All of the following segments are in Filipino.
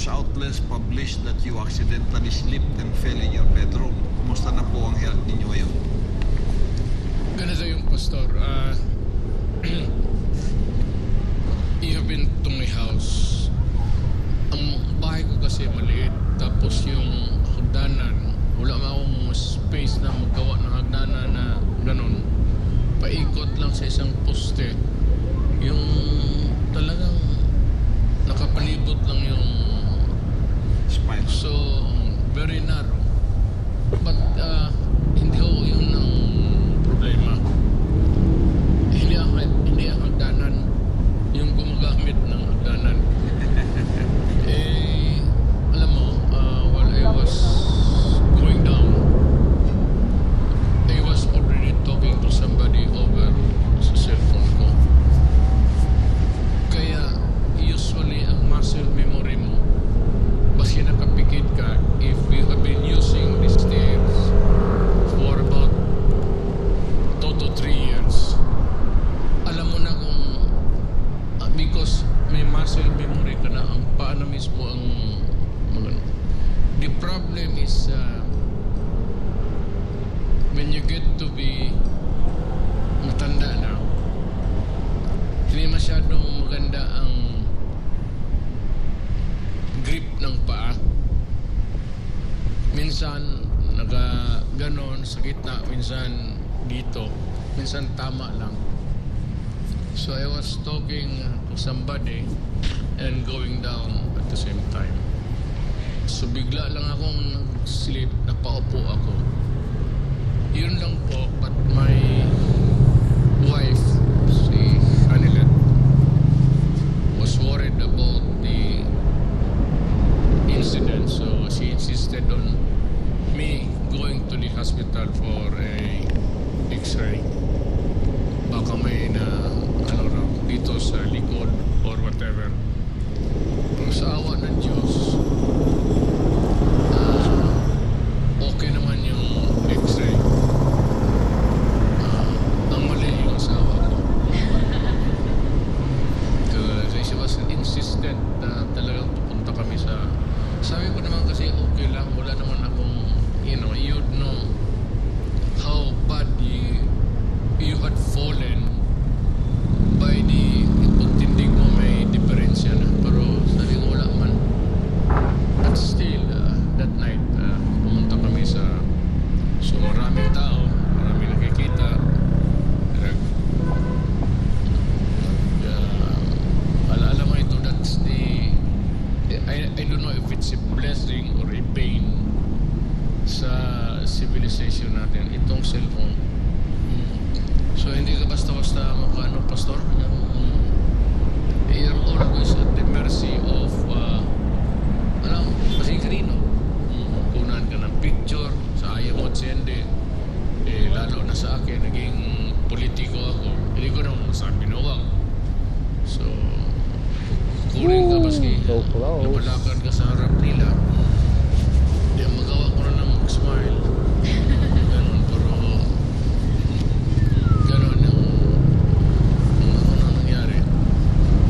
news outlets published that you accidentally slipped and fell in your bedroom. Kumusta na po ang health ninyo ngayon? Ganito yung pastor. You have been to my house. Ang bahay ko kasi maliit. Tapos yung hagdanan, wala ma akong space na magawa ng hagdanan na ganun. Paikot lang sa isang poste. Yung talagang nakapalibot lang yung Spine. so very narrow. But hindi ho yun ang problema. Hindi ang hagdanan yung gumagamit ng hagdanan. Alam mo, while I was going down, I was already talking to somebody over sa cellphone ko. Kaya usually ang muscle memory mo, basta nakapikit ka, if you have been using these stairs for about 2 to 3 years, alam mo na kung because may muscle memory ka na, ang paano mismo ang the problem is when you get to be matanda na, hindi masyadong maganda ang grip ng paa. Minsan ganon sa gitna, minsan dito, minsan tama lang. So I was talking to somebody and going down at the same time. So bigla lang akong sleep, napaupo ako. Yun lang po, but my wife, si Hanilet, was worried about the incident. So she insisted on me going to the hospital for a x-ray. Baka may dito sa likod or whatever. Pero sa awa ng Diyos, okay naman yung x-ray. Ang mali yung asawa ko. Kasi she was insistent na talagang pupunta kami sa... Sabi ko naman kasi okay lang, wala naman akong, you'd know how bad you had fallen by the pagtindig mo, may diferensya na. Pero sabi ko wala man. But still, that night, pumunta kami sa... So maraming tao, maraming nakikita. Alaala mo ito, that's the... I don't know if it's a blessing or a pain sa civilization natin. Itong cellphone. So hindi ka basta-basta makano, pastor. You're always at the mercy of kasi kanino. Kunan ka ng picture sa ayaw mo at sende. Lalo na sa akin, naging politiko ako. Hindi ko naman masabi na wag. So kunin ka maski napalakan ka sa harap nila. Hindi magawa ko na lang mag-smile. Ganun, pero ganon yung ano nangyari.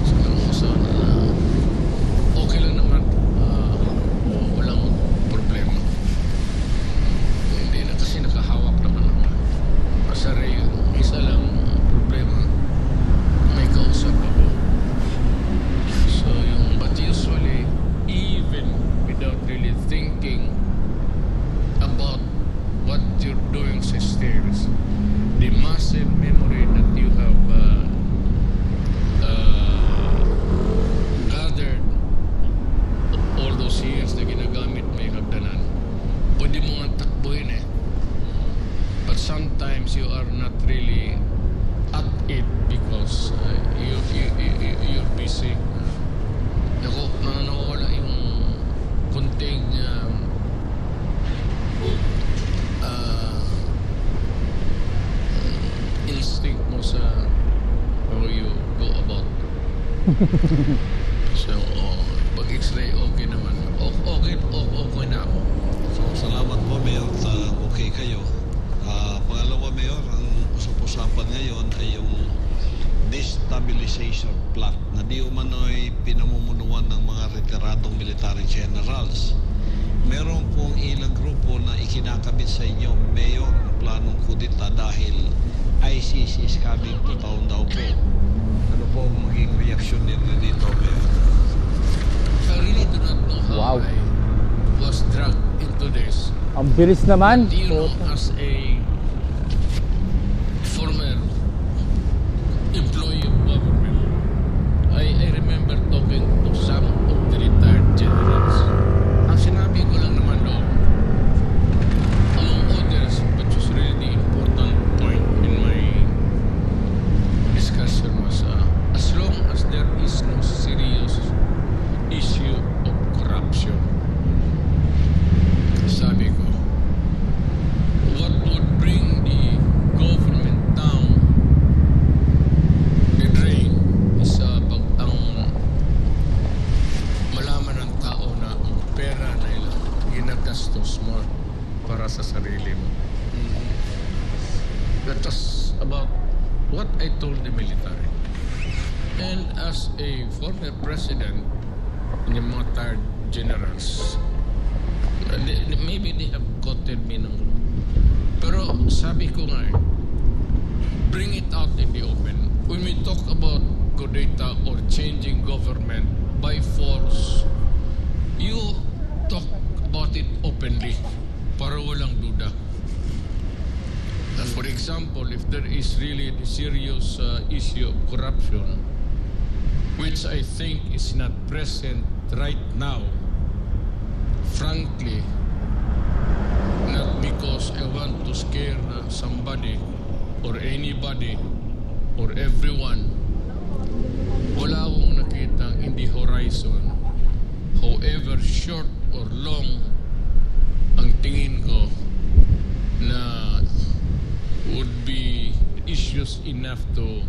Siguro ko sana na okay lang naman. Walang problema. Hindi na kasi nakahawak naman ako. Masari, isa lang problema. May kausap ako. So but usually, even without really thinking about what you're doing sa stairs, the muscle memory that you have gathered all those years na ginagamit mo yung hagdanan, pwede mo nga takbuhin eh. But sometimes you are not really at it because you're busy. Nawawala yung kunting instinct mo sa how you go about. So, pag x-ray, okay naman. Okay na ako. So, salamat po, Mayor, sa okay kayo. Pangalawa, Mayor, ang usap-usapan ngayon ay yung destabilization plot na di umano'y pinamumunuan ng mga retiradong military generals. Meron pong ilang grupo na ikinakabit sa inyo, Mayor, ng planong kudita dahil ICC is coming to town daw po. Ano po ang maging reaksyon nila dito, Mayor? I really do not know how Wow. I was dragged into this. Ang bilis naman. You know, as a former employee of government, I remember talking to some of the retired generals. Ang sinabi ko lang naman doon, among others, which was really the important point in my discussion was, as long as there is no serious issue of corruption, sabi ko, what would bring the government down the drain is pag ang malaman ng tao na ang pera na ilang ginagastos mo para sa sarili mo. That was about what I told the military. And as a former president in the mga retired generals, maybe they have quoted me ng pero sabi ko nga bring it out in the open. When we talk about kudeta or changing government by force, you talk about it openly para walang duda. For example, if there is really a serious issue of corruption, which I think is not present right now, frankly, not because I want to scare somebody or anybody or everyone. Wala akong nakita in the horizon, however short or long, ang tingin ko na would be issues enough to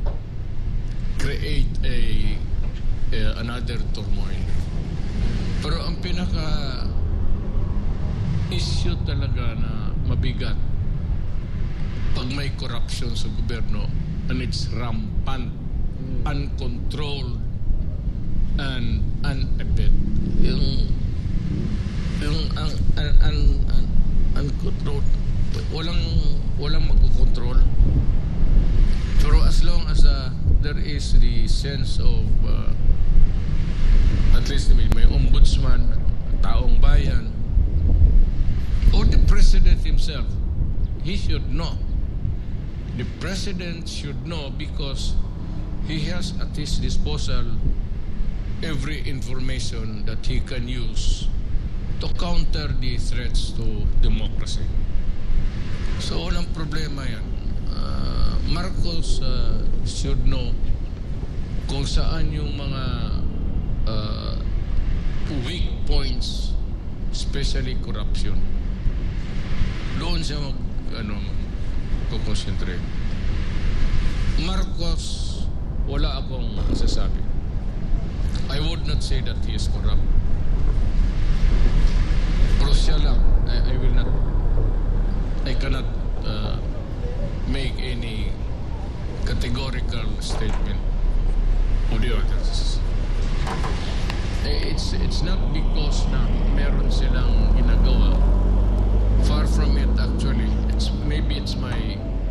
create another turmoil. Pero ang pinaka issue talaga na mabigat pag may corruption sa gobyerno and it's rampant, uncontrolled, and unabet. Yung uncontrolled, walang magkocontrol. Pero as long as there is the sense of at least may ombudsman, taong bayan, or the president himself, he should know. The president should know because he has at his disposal every information that he can use to counter the threats to democracy. So walang problema yan. Marcos should know kung saan yung mga weak points, especially corruption. Doon siya mag-concentrate. Marcos, wala akong masasabi. I would not say that he is corrupt. Pero siya lang, I cannot make any categorical statement of the others. It's not because na meron silang ginagawa. Far from it, actually. Maybe it's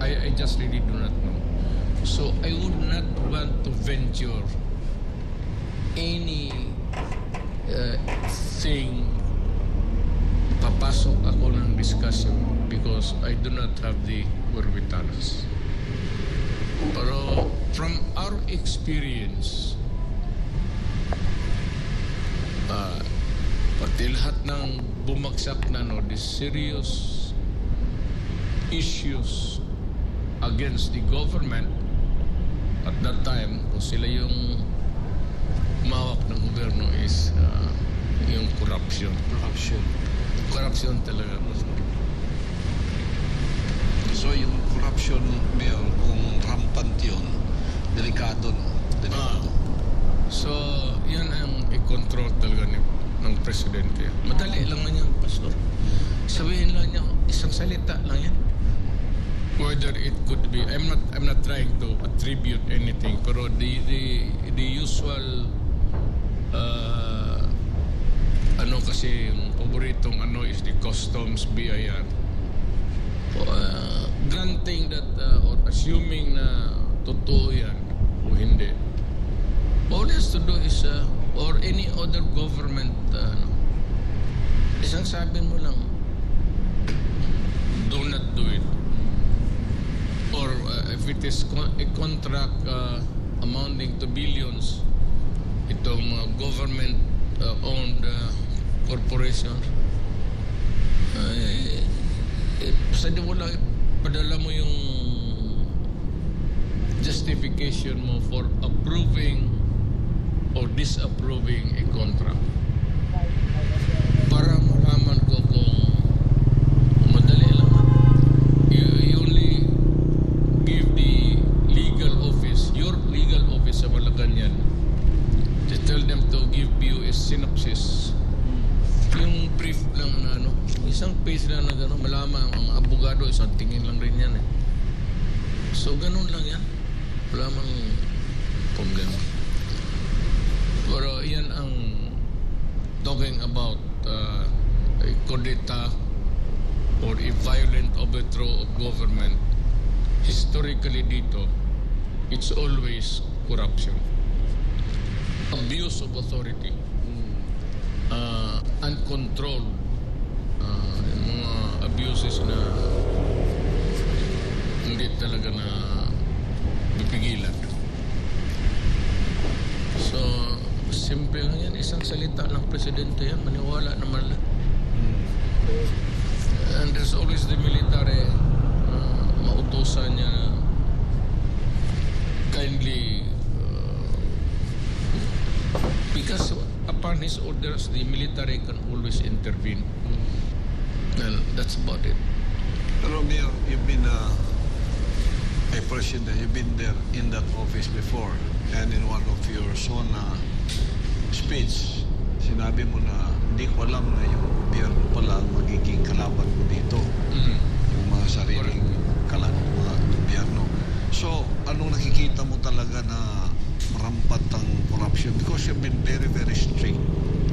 I just really do not know. So I would not want to venture any thing. Papasok ako ng discussion because I do not have the wherewithal. Pero from our experience, pati lahat ng bumagsak na the serious issues against the government at that time, kung sila yung mawak ng gobyerno is yung corruption talaga. So yung corruption, Mayor, kung rampant yun, delikado. So yan ang i-control talaga ng presidente. Madali lang na yan, Pastor. Sabihin lang niya, isang salita lang yan. Whether it could be, I'm not trying to attribute anything, pero the usual kasi yung paboritong ano is the customs BIR. Granting that or assuming na totoo yan o hindi, all he has to do is or any other government isang sabi mo lang, do not do it. Or if it is a contract amounting to billions, itong government owned corporation, pwede mo lang padala mo yung justification mo for approving or disapproving a contract para malaman ko kung madali lang. You only give the legal office, your legal office sa Malacanang, to tell them to give you a synopsis, yung brief lang na ano, isang page lang na gano'n, malaman ang mga abogado, isang tingin lang rin yan eh. So ganun lang yan, wala mang problema. Pero yan ang talking about a kudeta or a violent overthrow of government. Historically dito, it's always corruption, abuse of authority, uncontrolled yung mga abuses na hindi talaga na pipigilan. So simple lang yan, isang salita ng presidente yan, maniwala naman lang. And there's always the military, mautusan niya na kindly because upon his orders the military can always intervene. And that's about it. Pero Mayor, you've been a president, you've been there in that office before, and in one of your SONA speech, sinabi mo na hindi ko alam na yung gobyerno pala ang magiging kalaban mo dito. Yung mga sariling mga gobyerno. So, anong nakikita mo talaga na rampat ang corruption? Because you've been very, very strict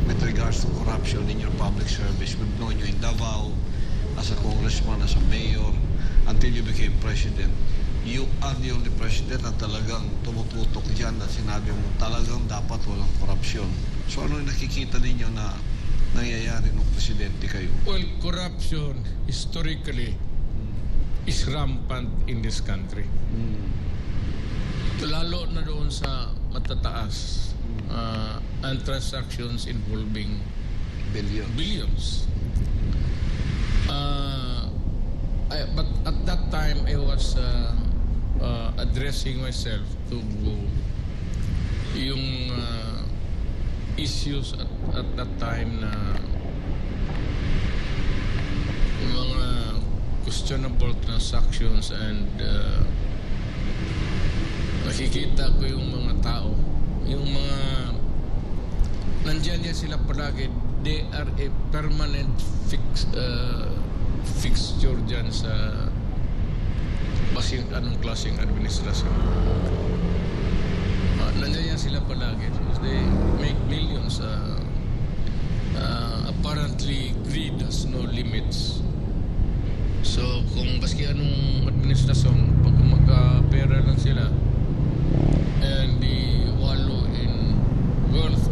with regards to corruption in your public service. We've known you in Davao, as a congressman, as a mayor, until you became president. You are the only president na talagang tumututok dyan at sinabi mo talagang dapat walang korupsyon. So ano yung nakikita ninyo na nangyayari nung presidente kayo? Well, corruption historically is rampant in this country. Lalo na doon sa matataas and transactions involving billions. But at that time, I was addressing myself to yung issues at that time na mga questionable transactions and nakikita ko yung mga tao, yung mga nandyan yan sila palagi, they are a permanent fixture dyan sa basing anong klaseng administrasyon. Nandiyan sila palagi. They make millions. Apparently, greed has no limits. So, kung baski anong administrasyon, pag magkapera lang sila and they wallow in wealth,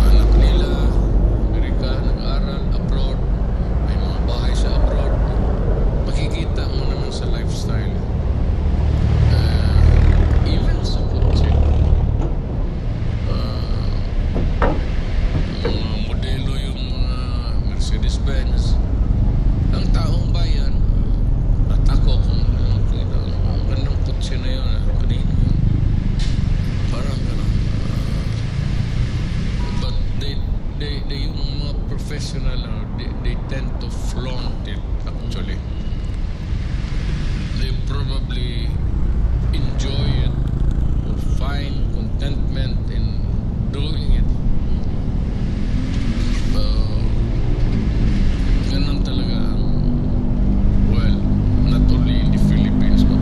anak nila Amerika, nag-aral abroad, may mga bahay sa abroad, makikita mo naman sa lifestyle. Even sa kotse, mga modelo yung mga Mercedes-Benz. Ang taong bayan, natako kung ang gandang kotse na yun, kanino yun. Parang gano'n. But they yung mga professional, they tend to flaunt it actually. They probably enjoy it or find contentment in doing it. Ganun talaga. Well, not only in the Philippines but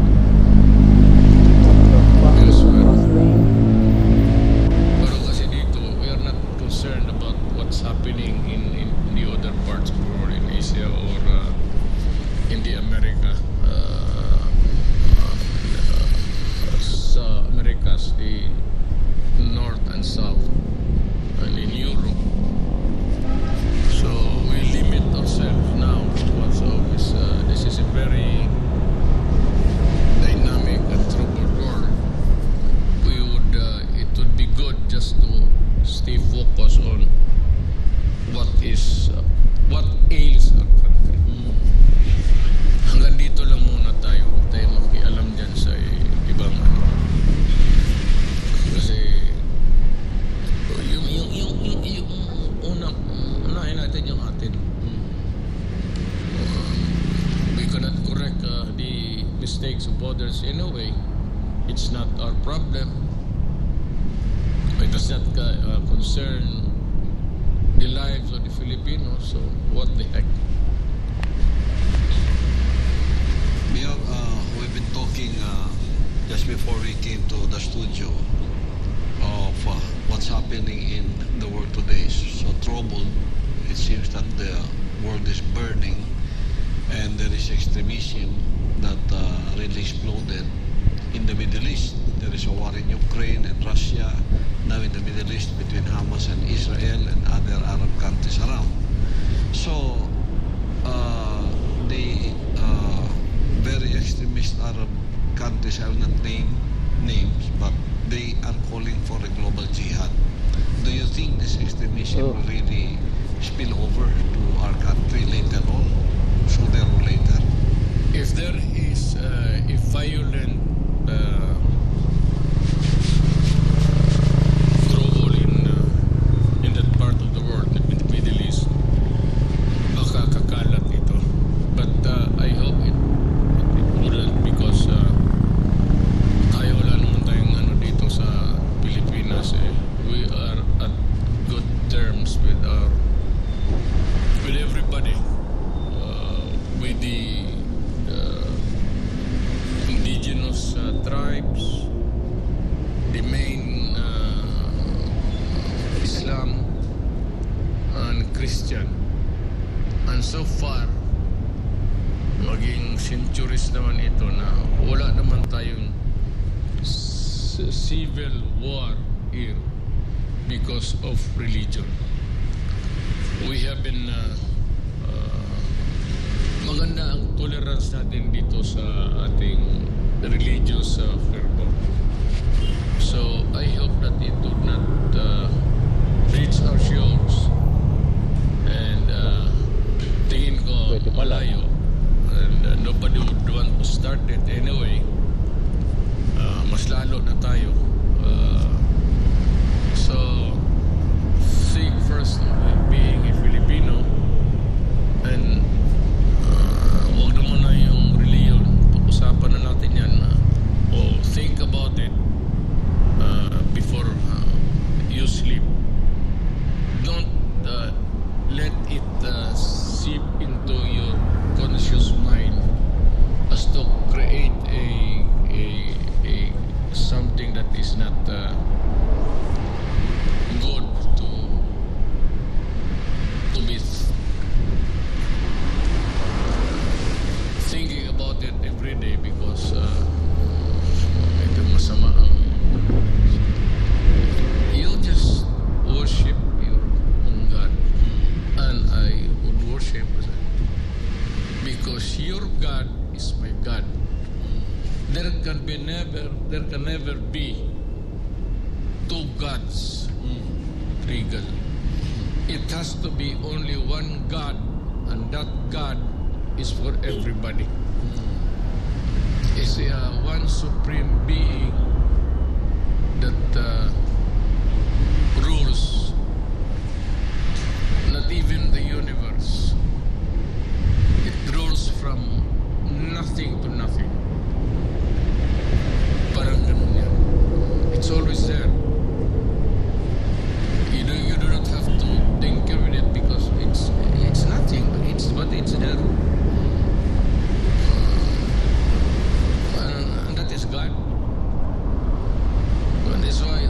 elsewhere. Pero kasi dito stay focused on what ails our country. Hanggang dito lang muna tayo. Huwag tayo makialam dyan sa ibang ano. Kasi yung unang unahin natin yung atin. We cannot correct the mistakes of others in a way. It's not our problem. It does not concern the lives of the Filipinos. So what the heck? We've been talking just before we came to the studio of what's happening in the world today. It's so troubled. It seems that the world is burning and there is extremism that really exploded in the Middle East. There is a war in Ukraine and Russia, now in the Middle East between Hamas and Israel and other Arab countries around. So the very extremist Arab countries, I will not name names, but they are calling for a global jihad. Do you think this extremism will really spill over to our country later on, sooner or later? If there is a violent trouble in that part of the world, in the Middle East, baka kakalat ito. But I hope it wouldn't, because tayo wala naman tayong ano dito sa Pilipinas. We are at good terms with everybody, with the indigenous tribes, the main Islam and Christian. And so far, maging centuries naman ito na wala naman tayong civil war here because of religion. We have been maganda ang tolerance natin dito sa ating religious fervor. So I hope that it would not reach our shores, and tingin ko malayo, and nobody would want to start it anyway. Mas lalo na tayo. So think first of being a Filipino, and huwag naman na yung religion. Pag-usapan na natin yan. Think about it before you sleep. Don't let it seep into your conscious mind as to create a something that is not good to be thinking about it every day, because ito masama ang you just worship your own God, and I would worship because your God is my God. There can never be two gods, regal. It has to be only one God, and that God is for everybody. It's one supreme being that rules not even the universe. It rules from nothing to nothing. Parang ganun yan. It's always there. You do not have to tinker with it, because it's nothing, but it's there. And that is God. And that's why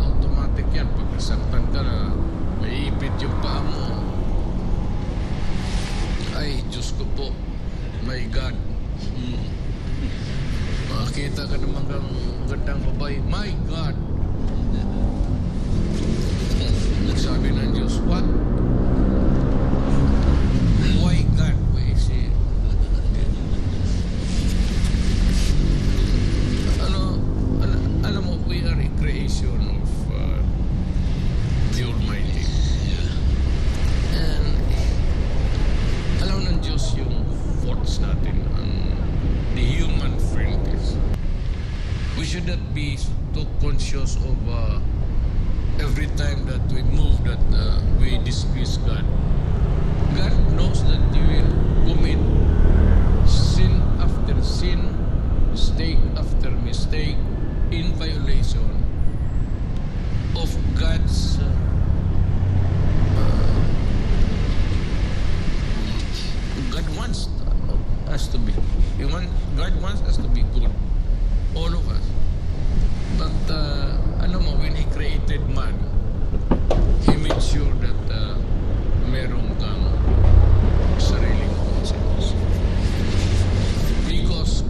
we move that we displease God, God knows that you will commit sin after sin, mistake after mistake, in violation of God's God wants us to be. God wants us to be good, all of us. But alam mo, when He created man, He made sure that meron kang sariling conscience. Because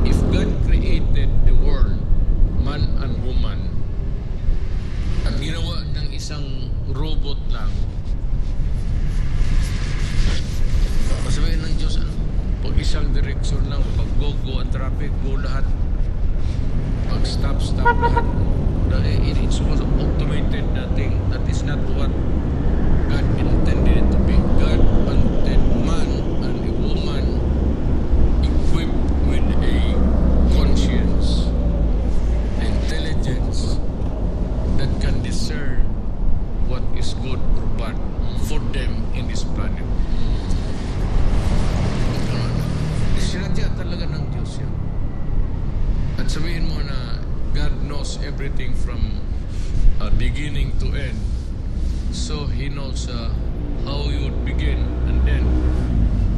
if God created the world, man and woman, at ginawa ng isang robot lang, sabihin ng Diyos, ano, pag isang direksyon lang, pag go ang traffic, go lahat, pag stop lahat. It's was automated thing. That is not what God intended it to be. God wanted man and a woman equipped with a conscience, intelligence that can discern what is good or bad for them in this planet. Sinadya talaga ng Diyos yan. At sabihin mo na God knows everything from beginning to end. So He knows how you would begin and end.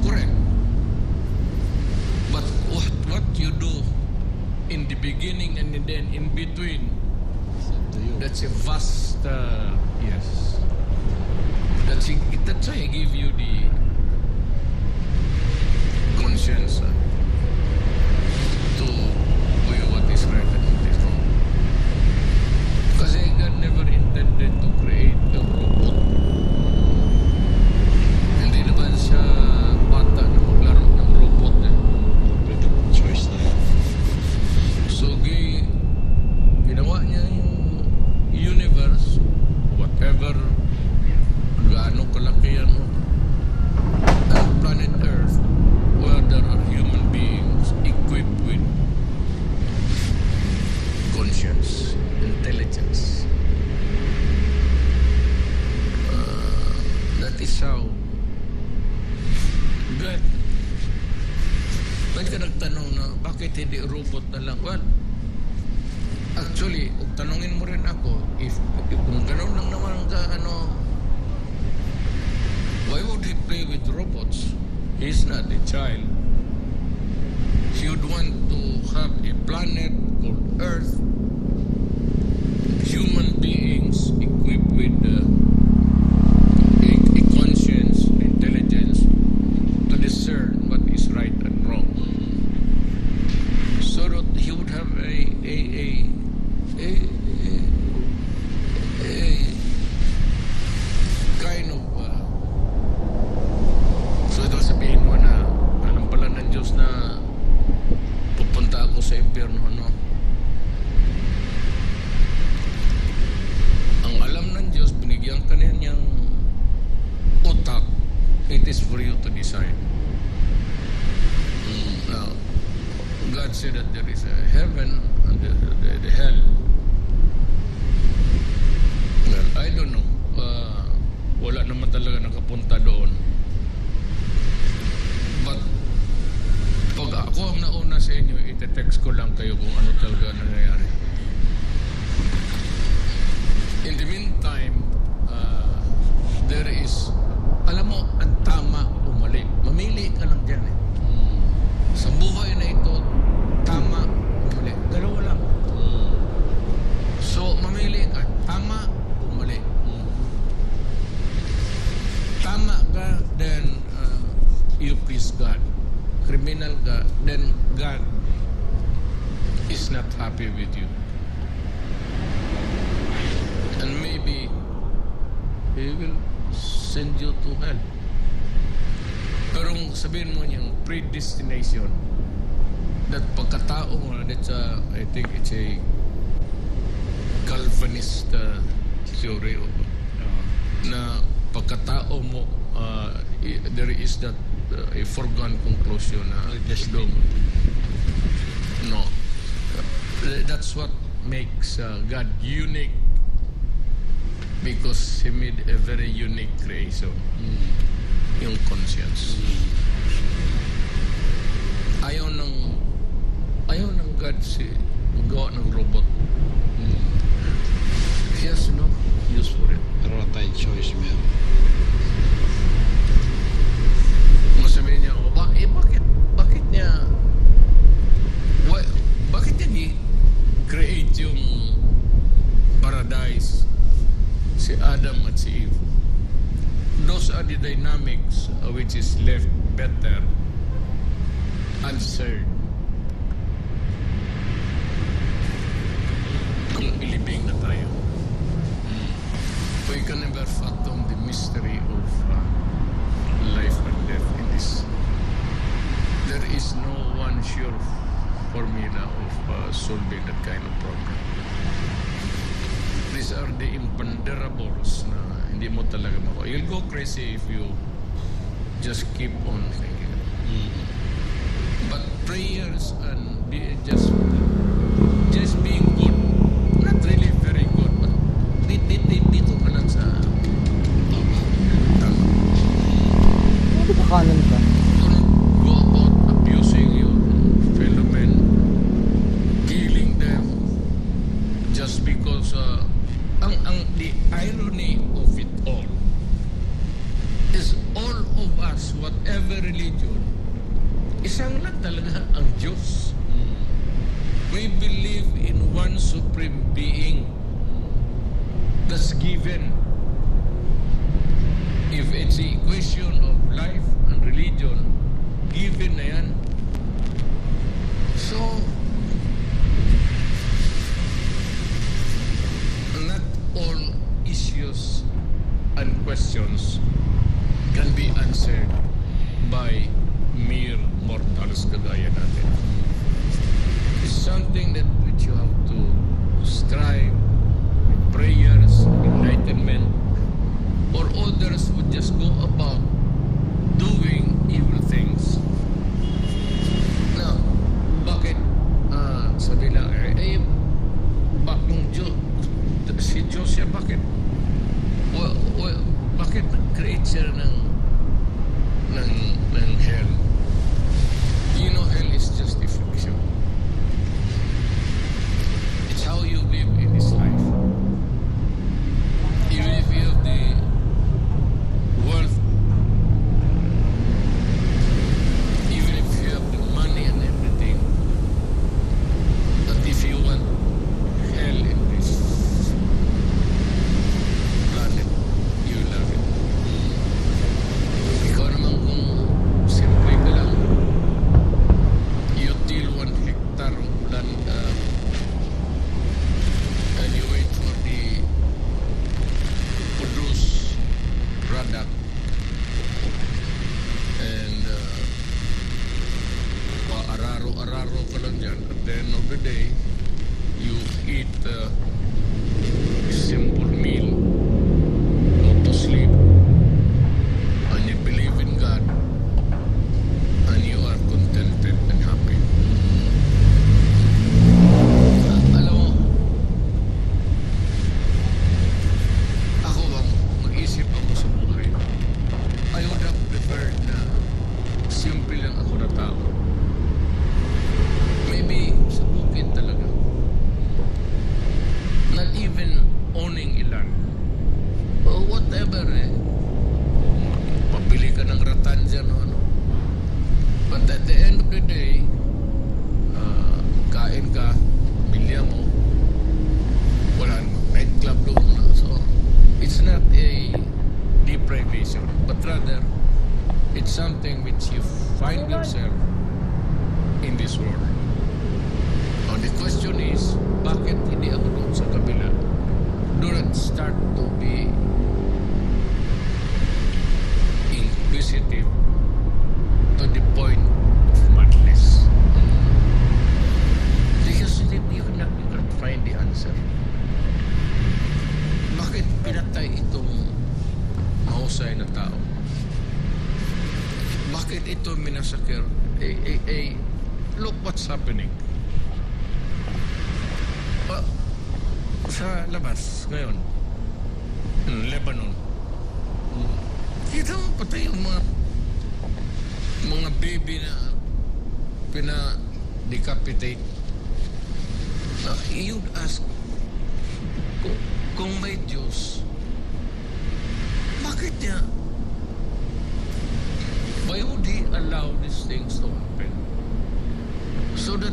Correct. But what you do in the beginning and then in between, that's a vast, yes. That's why I give you the conscience to do what is right and what is wrong. Kasi God never intended to create a robot. Hindi naman siya bata na maglaro ng robot. Choice na yun. So, ginawa niya yung universe, whatever, gaano kalaki yan, ang planet Earth, where there are human beings equipped with conscience, intelligence. That is how God. Ba't ka nagtanong na bakit hindi robot na lang? Well, actually, kung tanongin mo rin ako, if kung gano'n lang naman ka, why would He play with robots? He's not a child. He would want to have a planet called Earth, human beings equipped with a conscience, intelligence to discern what is right and wrong, so that he would have a kind of so ito sabihin mo na alam pala ng Diyos na pupunta ako sa impyerno, no? Ang alam ng Diyos, binigyan ka na niyang utak, it is for you to decide. Now, God said that there is a heaven and the hell. Well, I don't know. Wala naman talaga nakapunta doon. But, pag ako ang nauna sa inyo, ite-text ko lang kayo kung ano talaga nangyayari. In the meantime, there is, alam mo, ang tama o mali. Mamili ka lang dyan eh. Sa buhay na ito, tama o mali. Dalawa lang. So, mamili ka, tama o mali. Tama ka, then you please God. Criminal ka, then God is not happy with you. And maybe He will send you to hell. Pero sabihin mo niyang predestination, that pagkatao mo, that's I think it's a Calvinist theory na pagkatao mo, there is that a foregone conclusion na no, that's what makes God unique because he made a very unique creation, yung conscience. Ayaw ng God si gawa ng robot. He has no use for it. Pero wala tayong choice, meron. Masabihin niya, bakit niya bakit niya create yung paradise si Adam at si Eve? Those are the dynamics which is left better answered kung ilibing na tayo. We can never fathom the mystery of life and death in this. There is no one sure formula of solving that kind of problem. These are the imponderables na hindi mo talaga makuha. You'll go crazy if you just keep on thinking. But prayers and just being good, not really very good, but dito ka lang sa tama. Ano ba kanan ka? Don't go about abusing your fellow men, killing them, just because the irony of it all is all of us, whatever religion, isang lang talaga ang Diyos. We believe in one supreme being that's given. If it's a question of life and religion, given na yan. So, not all issues and questions can be answered by mere mortals kagaya natin. It's something that which you have to strive with prayers, enlightenment, or others would just go about doing evil things. Now, bakit sabi lang, bakong si Diyos siya, bakit nag-create siya ng hell? You know, hell is just a fiction. It's how you live in this life. Even if you have the wealth, even if you have the money and everything, but if you want hell in this planet, you will have it. Ikaw naman kung simple ka lang, you till 1 hectare of land and you wait for the produce product and araro ka lang dyan. At the end of the day, you eat a simple meal, go to sleep, and you believe in God, and you are contented and happy. Alam mo, ako bang mag-isip ako sa buhay, I would have preferred na simple lang ako na tao. Maybe sa bukid talaga. Not even owning ilan. Or whatever pabili ka ng ratan dyan o ano. But at the end of the day, kain ka, milya mo, wala namang nightclub doon na. So, it's not a deprivation, but rather, it's something which you find yourself in this world. Now, the question is, bakit hindi ako doon sa kabila? Do not start to be inquisitive to the point of madness. Because you cannot find the answer. Bakit pinatay itong mahusay na tao? Bakit ito minasakir? Look what's happening. Sa labas ngayon, in Lebanon. Mm. Kita mo patay yung mga baby na pina-decapitate. You'd ask, kung may Diyos, bakit niya? Why would He allow these things to happen? So that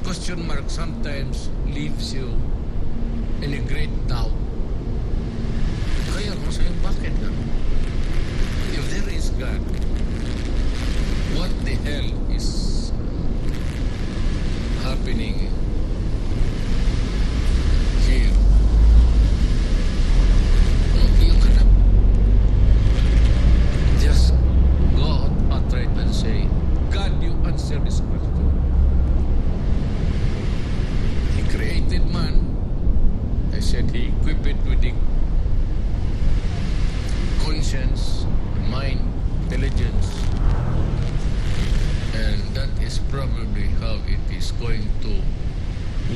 question mark sometimes leaves you in a great doubt. Kaya ko sa'yo, bakit na? If there is God, what the hell is happening here? You cannot just go out outright and say, God, you answer this question. He created man. I said He equipped it with the conscience, mind, intelligence, and that is probably how it is going to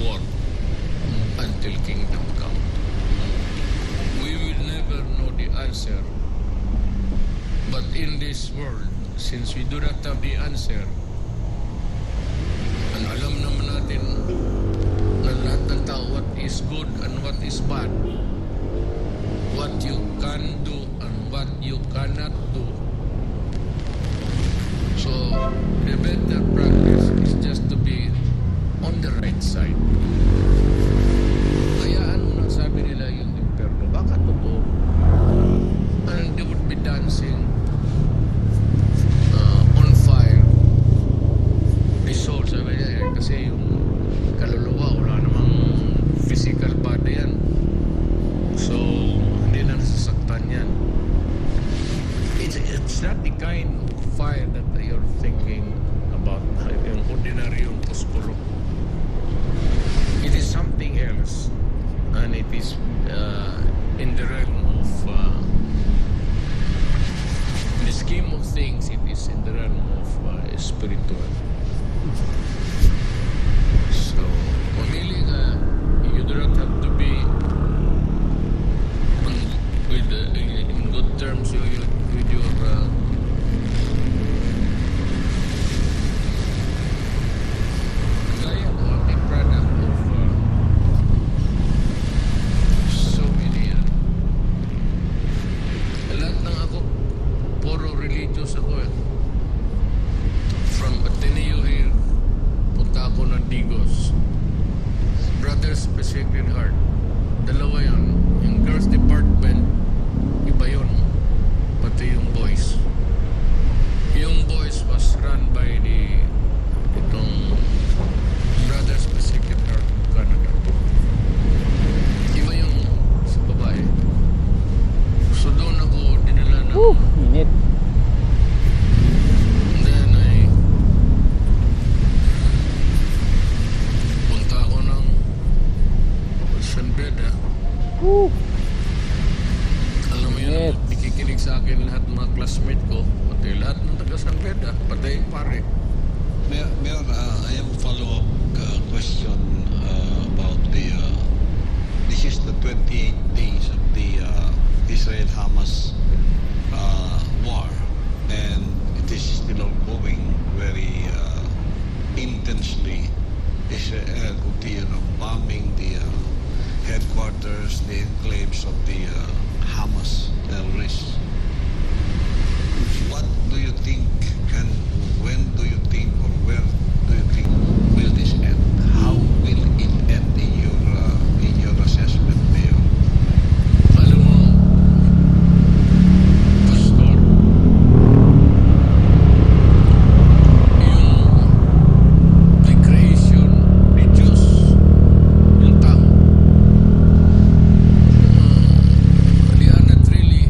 work until kingdom come. We will never know the answer, but in this world, since we do not have the answer, and alam naman natin na lahat ng tao what is good and what is bad, what you can do and what you cannot do. So, the better practice is just to be on the right side. Hayaan mo nang sabi nila yung impyerno. Baka totoo. And they would be dancing on fire. The soul, sabi nila, kasi yung kaluluwa, wala namang physical body yan. So, hindi na nasasaktan yan. It's not the kind of fire that you're thinking about, yung ordinary yung puspuro. It is something else, and it is in the realm of in the scheme of things, it is in the realm of spiritual. So, mamili ka, you do not have to be in good terms with your gaya ko ang a product of so many lahat ng ako puro religious ako from Ateneo here punta ako ng Digos Brothers of the Sacred Heart dalawa yan yung girls department iba yun pati yung boys was run by itong Brothers of the Sacred Heart of Canada. Iba yung sa babae. So doon ako dinala na Init. and then I punta ako ng San Beda. Alam mo yun, Yes. nakikinig sa akin lahat ng mga classmate ko, pati lahat ng taga San Beda, pati yung pare. Mayor, I have a follow-up question about this is the 28 days of the Israel-Hamas war, and it is still ongoing very intensely. Israel bombing the headquarters, the enclaves of the Hamas terrorists. What do you think, and when do you think, or where do you think will this end? How will it end in your assessment, Mayor? Alam mo, Pastor, yung the creation, the Diyos, yung tao, they are not really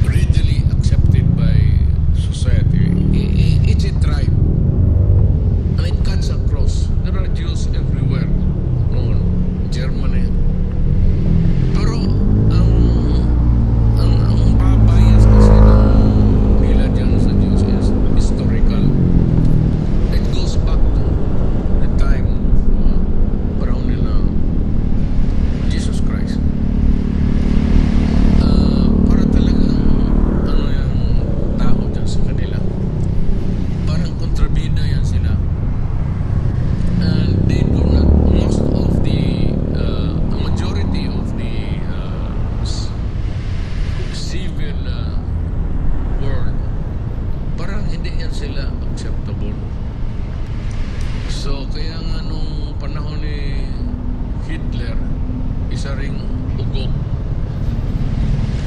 readily accepted by society. Hitler, isa ring ugok.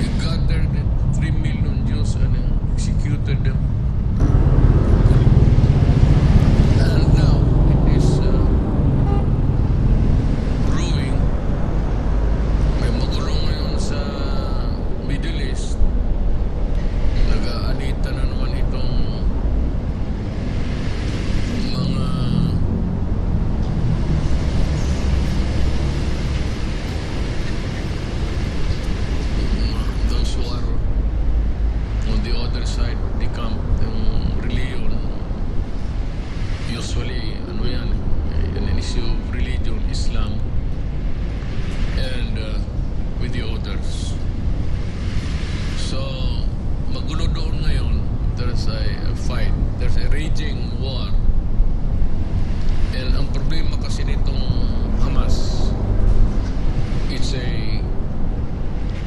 He gathered 3 million Jews and executed them. And now it is brewing. May magulo ngayon sa Middle East. Nag-aalita na naman itong mga those who are on the other side of the camp, yung religion. Usually, ano yan, an issue of religion, Islam, and with the others. So, magulo doon ngayon. There's a fight. There's a raging war. And ang problema kasi nitong Hamas, it's a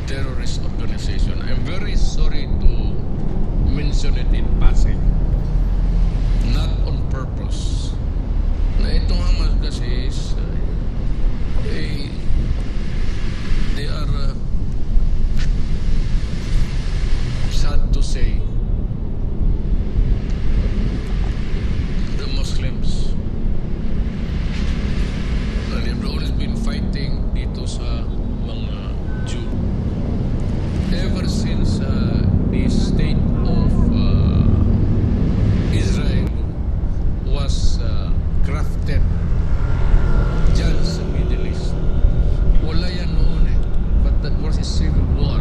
terrorist organization. I'm very sorry to mention it in passing. Not on purpose. Na itong Hamas kasi is they are sad to say, the Muslims, they've always been fighting dito sa mga Jew. Ever since the state of Israel was crafted dyan sa Middle East, wala yan noon eh. But that was a civil war.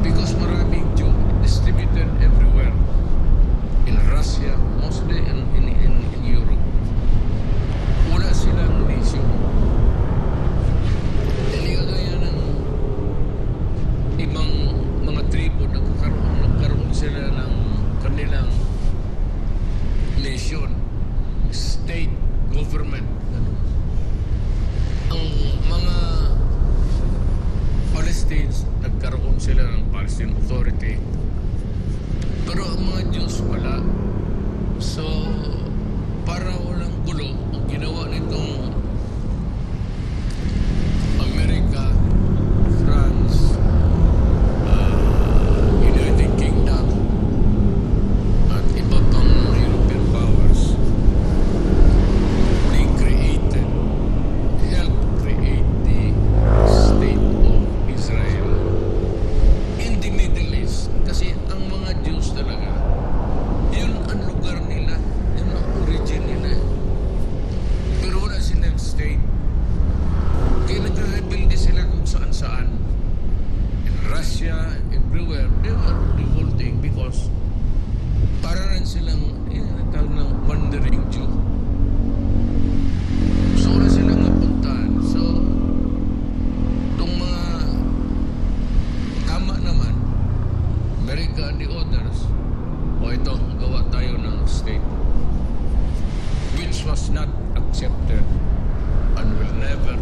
Because maraming Jew distributed everywhere. In Russia, mostly in Europe. Wala silang nation. Hindi kagaya ng ibang mga tribo nagkaroon sila ng kanilang nation, state, government. Ang mga Palestinians, nagkaroon sila ng Palestine Authority. Pero ang mga Jews wala. So, para walang gulo, ang ginawa nitong America, France, United Kingdom, at iba pang European powers, they helped create the state of Israel in the Middle East. Kasi ang mga Jews talaga, yun ang lugar nila, yun ang origin nila. Pero wala silang state. Kaya nagre-rebelde sila kung saan-saan. In Russia, everywhere, they were revolting because para rin silang tawag ng wandering Jew. So wala silang napuntahan. So, itong mga tama naman, America and the others, o ito, gawa tayo ng state which was not accepted and will never